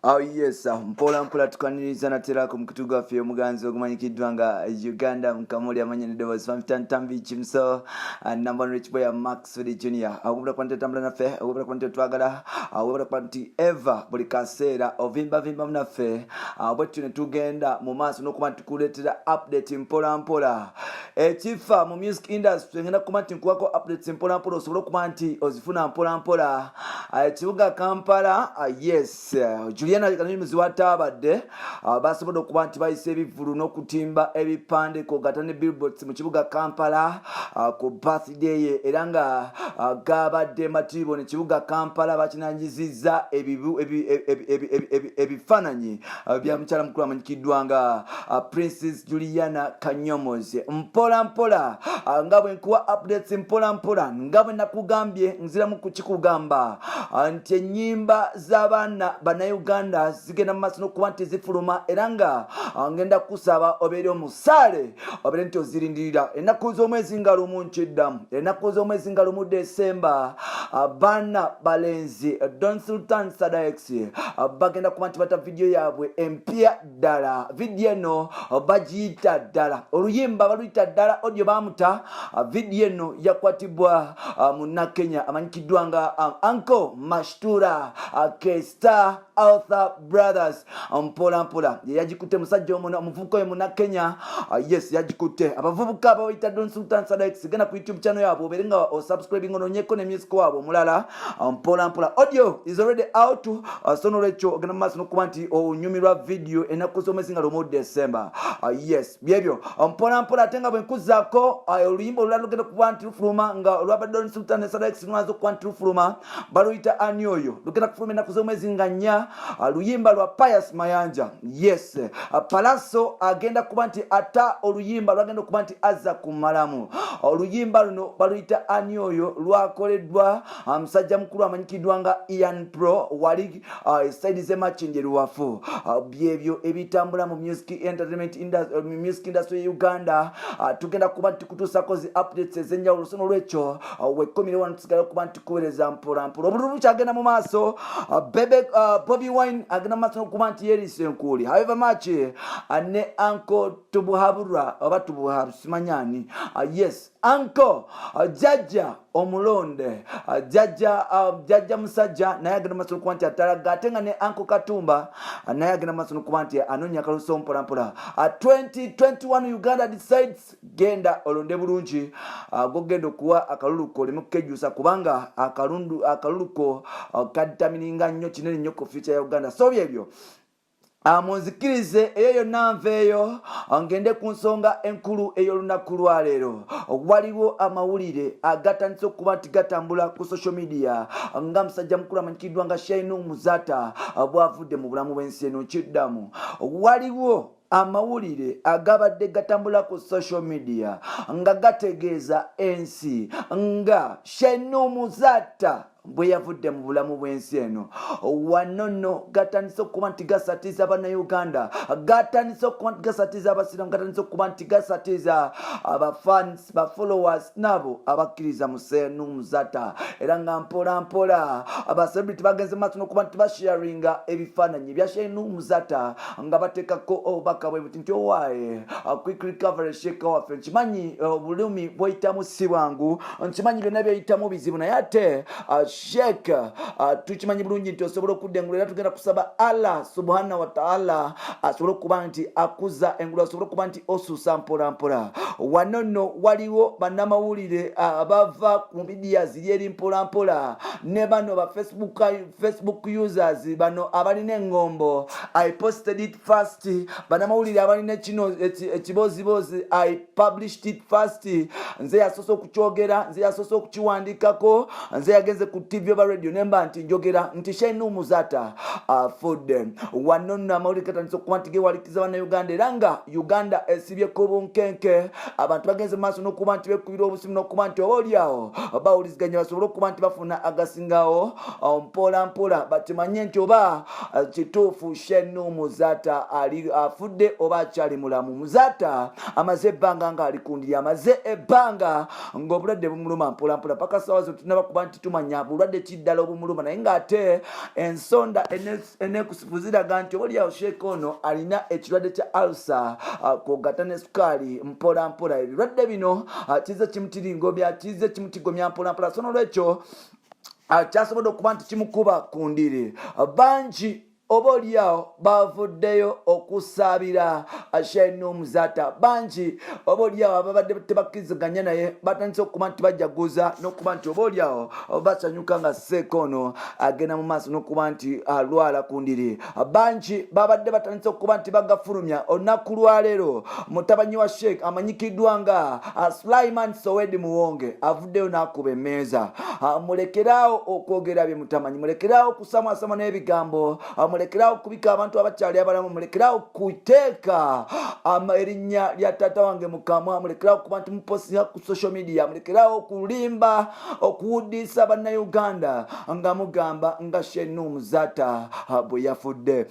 Oh yes, mpola mpola tukaniriza natera ku mkutuga fye muganzi ogumanyikiddwa nga Uganda Mukamooli amanyene was famtantambi chimso number rich boy Maxwell Junior awubula kwante tambula nafe awubula kwante twagala awubula kwanti ever buli kaseera ovimba mnafe bwetu ne tugenda mu maaso n'okuba tukuleetera update mpola mpola ekifa mu music industry ngenda kuba nkuwako updates mpola mpola osobola okuba nti ozifuna mpola mpola ekibuga Kampala yes Juliana Muzaata abadde basobola okuba nti bayise ebivulu n'okutimba ebipande ko gatane billboards mu kibuga Kampala ku birthday ye era nga gabadde matibo ne kibuga Kampala bakinanyizizza ebifananyi bya mukyala mukulu amanyikiddwa nga Princess Juliana Kanyomozi mpola mpola nga bwe nkuwa updates mpola mpola nga bwe nakugambye nziramu kukikugamba nti ennyimba z'abaana Uganda zigenda mu maaso n'okuba nti zifuluma era nga ngenda kusaba obeere omusaale obeere nti ozirindirira ennaku z'omwezi nga lumu nkiddamu ennaku z'omwezi nga lumu Desemba baana balenzi Don Sultan Sadax bagenda kuba nti bata video yaabwe empya ddala video eno bagiyita ddala oluyimba baluyita ddala audio bamuta video eno yakwatibwa munnakenya amanyikiddwa nga Uncle Mashtura K-Star Author Brothers mpola mpola yagikutte musajja omuvubuka we munnakenya yes yagikutte abavubuka abayita Don Sultan Sadax genda ku YouTube channel yabo obeere nga osubscribing ononyeko ne music wabo mulala mpola mpola audio is already out so nolwekyo ogenda mu maaso n'okuba nti onyumirwa video ennaku z'omwezi nga lumu December yes byebyo mpola mpola ate nga bwe nkuzaako oluyimba olulala lugenda kuba nti lufuluma nga olwaba Don Sultan Sadax lwaza okuba nti lufuluma baluyita Anyoyo lugenda kufuluma ennaku z'omwezi nga 4 luyimba lwa Pius Mayanja yes Palaso agenda kuba nti ata oluyimba lwagenda kuba nti azza kumalamu oluyimba luno baluyita Anyoyo lwakoleddwa musajja mukulu amanyikiddwa nga Ian Pro wali side ze machinje luwafu byebyo ebitambula mu music entertainment industry music industry ya Uganda tugenda kuba nti kutusako zi updates ezenjawulo sono lwekyo wekomire wano tusigala kuba nti kubereza mpola mpola obululu kyagenda mu maaso Bobby Wine agenda mu maaso n'okuba nti yerise enkuli however much ne Uncle tubuhabura oba tubuhabu simanyani yes Uncle Jaja omulonde Jaja musajja naye agenda maaso n'okuba nti atalaga ate nga ne Uncle Katumba naye agenda maaso n'okuba nti anonya akaluso mpola mpola 2021 Uganda decides genda olonde bulungi gogenda okuwa akaluluko oleme kukejusa kubanga akaluluko kaditamininga nnyo kinene nnyo ku future ya Uganda so byebyo munzikirize eyo yonna nveeyo ngende ku nsonga enkulu ey'olunaku lwaleero waliwo amawulire agatandise okuba nti gatambula ku social media nga musajja mukulu amanyikiddwa nga Sheik Muzaata bw'avudde mu bulamu bw'ensi eno kiddamu waliwo amawulire agabadde gatambula ku social media nga gategeeza ensi nga Sheik Muzaata bwe yavudde mu bulamu bw'ensi eno wanono gatandise okuba nti gasatiza Bannayuganda gatandise okuba nti gasatiza abasiraamu gatandise okuba nti gasatiza abafans bafollowers nabo abakkiriza mu Sheik Muzaata era nga mpola mpola abacelebrity bagenze maaso n'okuba nti basharinga ebifaananyi bya Sheik Muzaata nga bateekako obubaka bwe buti nti owaaye quick recovery Sheik waffe nkimanyi obulumi bw'oyitamu si bwangu nkimanyi byonna by'oyitamu bizibu naye ate Sheik tukimanyi bulungi nti osobola okuddengula era tugenda kusaba Allah subhanahu wa ta'ala asobola okuba nti akuza engulu asobola okuba nti osuusa mpola mpola wanono waliwo bannamawulire abava ku media ziri eri mpola mpola ne bano ba Facebook users bano abalina engombo I posted it first bannamawulire abalina kino ekibozibozi I published it first nze yasoose okukyogera nze yasoose okukiwandikako nze yagenze ku TV oba radio nemba nti njogera nti Sheik Muzaata afudde wanono amawulire gatandise okuba nti gewalikiza Bannayuganda era nga Uganda esibyeko bunkenke abantu bagenze mu maaso n'okuba nti bekubira obusimu n'okuba nti obaolyawo bawuliziganya basobole okuba nti bafuna agasingawo mpola mpola batimanye nti oba kituufu Sheik Muzaata ali afudde oba akyali mulamu Muzaata amaze ebbanga nga ali kundiri amaze ebbanga ng'obulwadde bumuluma mpola mpola paka sawa zo tunaba kuba nti tumanya bulwadde kiddala obumuluma naye ng'ate ensonda enekusifuziraga nti obaoliawo Sheik ono alina ekirwadde kya alsa kwogata ne sukaali mpola mpola. Ebirwadde bino kize kimutigomya mpola mpola, so n'olwekyo kyasobodde okuba nti kimukuba ku ndiri. Bangi obaoliawo bavuddeyo okusaabira Sheik Muzaata, bangi obaoliawo ababadde tebakkiriziganya naye batandise okuba nti bajaguza n'okuba nti obaoliawo basanyuka nga Sheik ono agenda mu maaso n'okuba nti alwala ku ndiri. Bangi babadde batandise okuba nti bagafulumya olunaku lwaleero mutabanyi wa Sheik amanyikiddwa nga Sulaiman Sowedi Muwonge avuddeyo n'akuba emmeeza. Mulekeraawo okwogera bye mutamanyi, mulekeraawo okusamwasama n'ebigambo, mulekeraawo kubika abantu abakyali abalamu, mulekeraawo kuteeka erinnya lya taata wange Mukamwa, mulekeraawo kuba nti mupostinga ku social media, mulekeraawo okulimba okuwuddisa bannayuganda nga mugamba nga Sheik Muzaata bwe yafudde.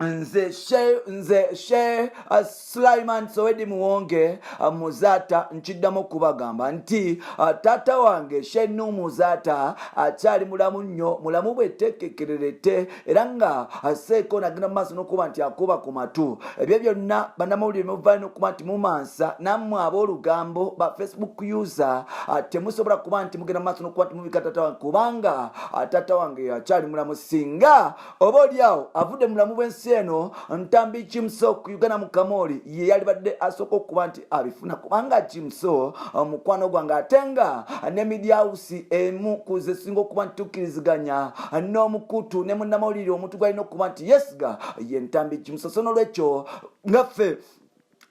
Nze Sheikh Sulaiman Sowedi Muwonge Muzaata nkiddamu okubagamba nti taata wange Sheik Muzaata akyali mulamu nnyo, mulamu bwetekekererete, era nga Sheik ono agenda mu maaso n'okuba nti akuba ku matu. Ebyo byonna bannamawulire muvaayo n'okuba nti mumansa, nammwe ab'olugambo ba Facebook user temusobola kuba nti mugenda mu maaso n'okuba nti mubika taata wange, kubanga taata wange akyali mulamu. Singa obaoliawo avudde mulamu bw'ensi eno, Ntambi Kimso ku Uganda Mukamooli ye yali badde asooka okuba nti abifuna, kubanga Kimso mukwano gwange ate nga ne media house emu kuze singa okuba nti tukkiriziganya n'omukutu ne munnamawulire omuntu gwalina okuba nti yesiga ye Ntambi Kimso. So n'olwekyo ngaffe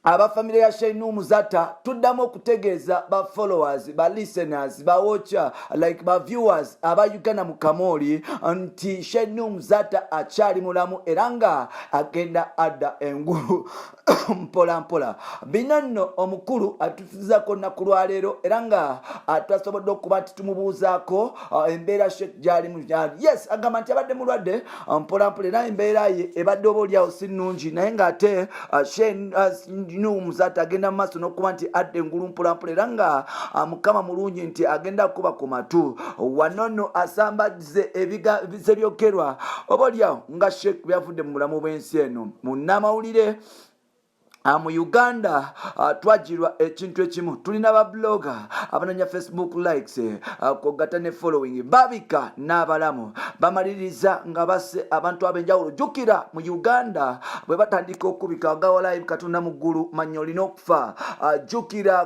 abafamile ya Sheik Muzaata tuddamu okutegeeza ba followers, ba listeners, ba watcher, like ba viewers aba Uganda Mukamooli nti Sheik Muzaata akyali mulamu era nga agenda adda engulu mpola mpola. Bino nno omukulu atufuzako nnaku lwaleero era nga twasobodde okuba nti tumubuuzaako embeera Sheik gy'alimu. Yes, agamba nti abadde mulwadde mpola mpola era embeera ye ebadde obaoliawo si nnungi, naye ng'ate Sheik Muzaata agenda mu maaso n'okuba nti adda engulu mpola mpola era nga Mukama mulungi nti agenda kuba ku matu. Wano nno asambazze ebize byokerwa obaoliawo nga Sheik byavudde mu bulamu bw'ensi eno. Munnamawulire mu Uganda twajirwa ekintu ekimu, tulina ba blogger abananya Facebook likes kwogata ne following, babika n'abalamu bamaliriza nga basse abantu ab'enjawulo. Jukira mu Uganda bwe batandika okubika agawa live Katonda mu ggulu manyo olina okufa. Jukira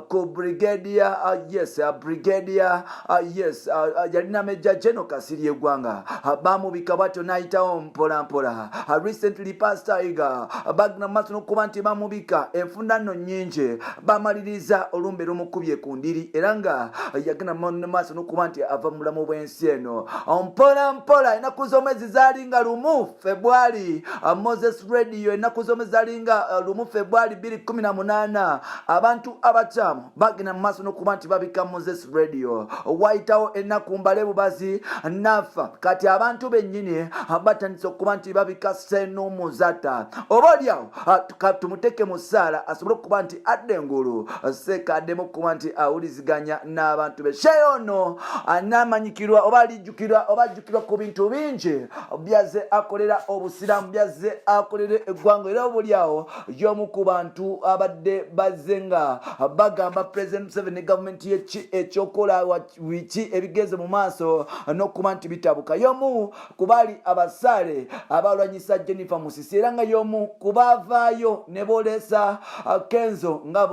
ku brigadier yalina Major General Kasirye Eggwanga, bamubika bwatyo n'ayitawo mpola mpola. Recently Pastor Iga bagna maaso n'okuba nti bamubika enfunda nno nnyingi, bamaliriza olumbe lumukubye ku ndiri era nga yagenda maaso n'okuba nti ava mu bulamu bw'ensi eno mpola mpola. Ennaku z'omwezi zaalinga 1 February, Moses Radio ennaku z'omwezi zaalinga 1 February 2018, abantu abakyamu bagenda mu maaso n'okuba nti babika Moses Radio. Wayitawo ennaku mbale bubazi nafa, kati abantu bennyini batandise okuba nti babika Sheik Muzaata. Obaoliawo tumuteke mu ssaala asobole okuba nti adda engulu, Sheik addemu okuba nti awuliziganya n'abantu be. Sheik ono anaamanyikirwa oba alijjukirwa oba ajjukirwa ku bintu bingi byazze akolera obusiraamu, byazze akolera eggwanga, era obaoliawo y'omu ku bantu abadde bazze nga bagamba President Museveni ne gavumenti ye ki ekyokola wiki ebigenze mu maaso n'okuba nti bitabuka. Y'omu ku baali abasaale abalwanyisa Jennifer Musisi era nga y'omu kubavaayo ne boolesa Kenzo nga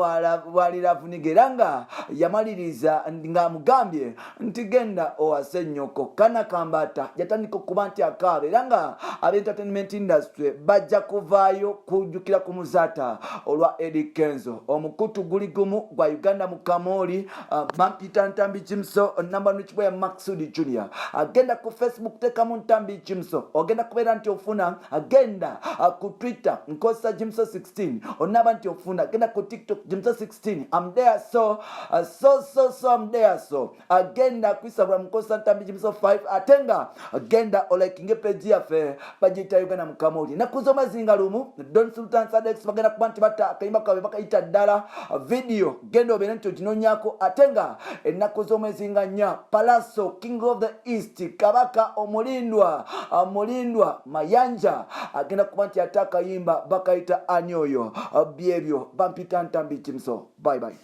bwaliravuniga era nga yamaliriza nga mugambye nti genda owase nnyoko. Kana Kambata yatandika okuba nti akaaba era nga ab'entertainment industry bajja kuvaayo kujjukira ku Muzaata olwa Eddie Kenzo. Omukutu guli gumu gwa Uganda Mukamooli, Mampita Ntambi Kimso, namba Nwichibwe Maxudi Junior. Agenda ku Facebook tekamu Ntambi Kimso, ogenda kubeera nti ofuna agenda ku Twitter Twitter nkosa Jimso 16 onaba nti ofuna genda ku TikTok Jimso 16 I'm there so I'm there so agenda kwisabula nkosa ntambi Jimso 5 atenga agenda olaikinge page yafe bagita Uganda Mukamooli nakuzoma zinga lumu Don Sultan Sadex bagenda kubanti bata akayimba kawe bakaita ddala video genda obere nti oginonyako atenga enakuzoma zinga nya Palaso King of the East kabaka omulindwa mayanja agenda kubanti ataka yimba bakaita anyoyo byebyo bampita ntambi Jimso bye bye.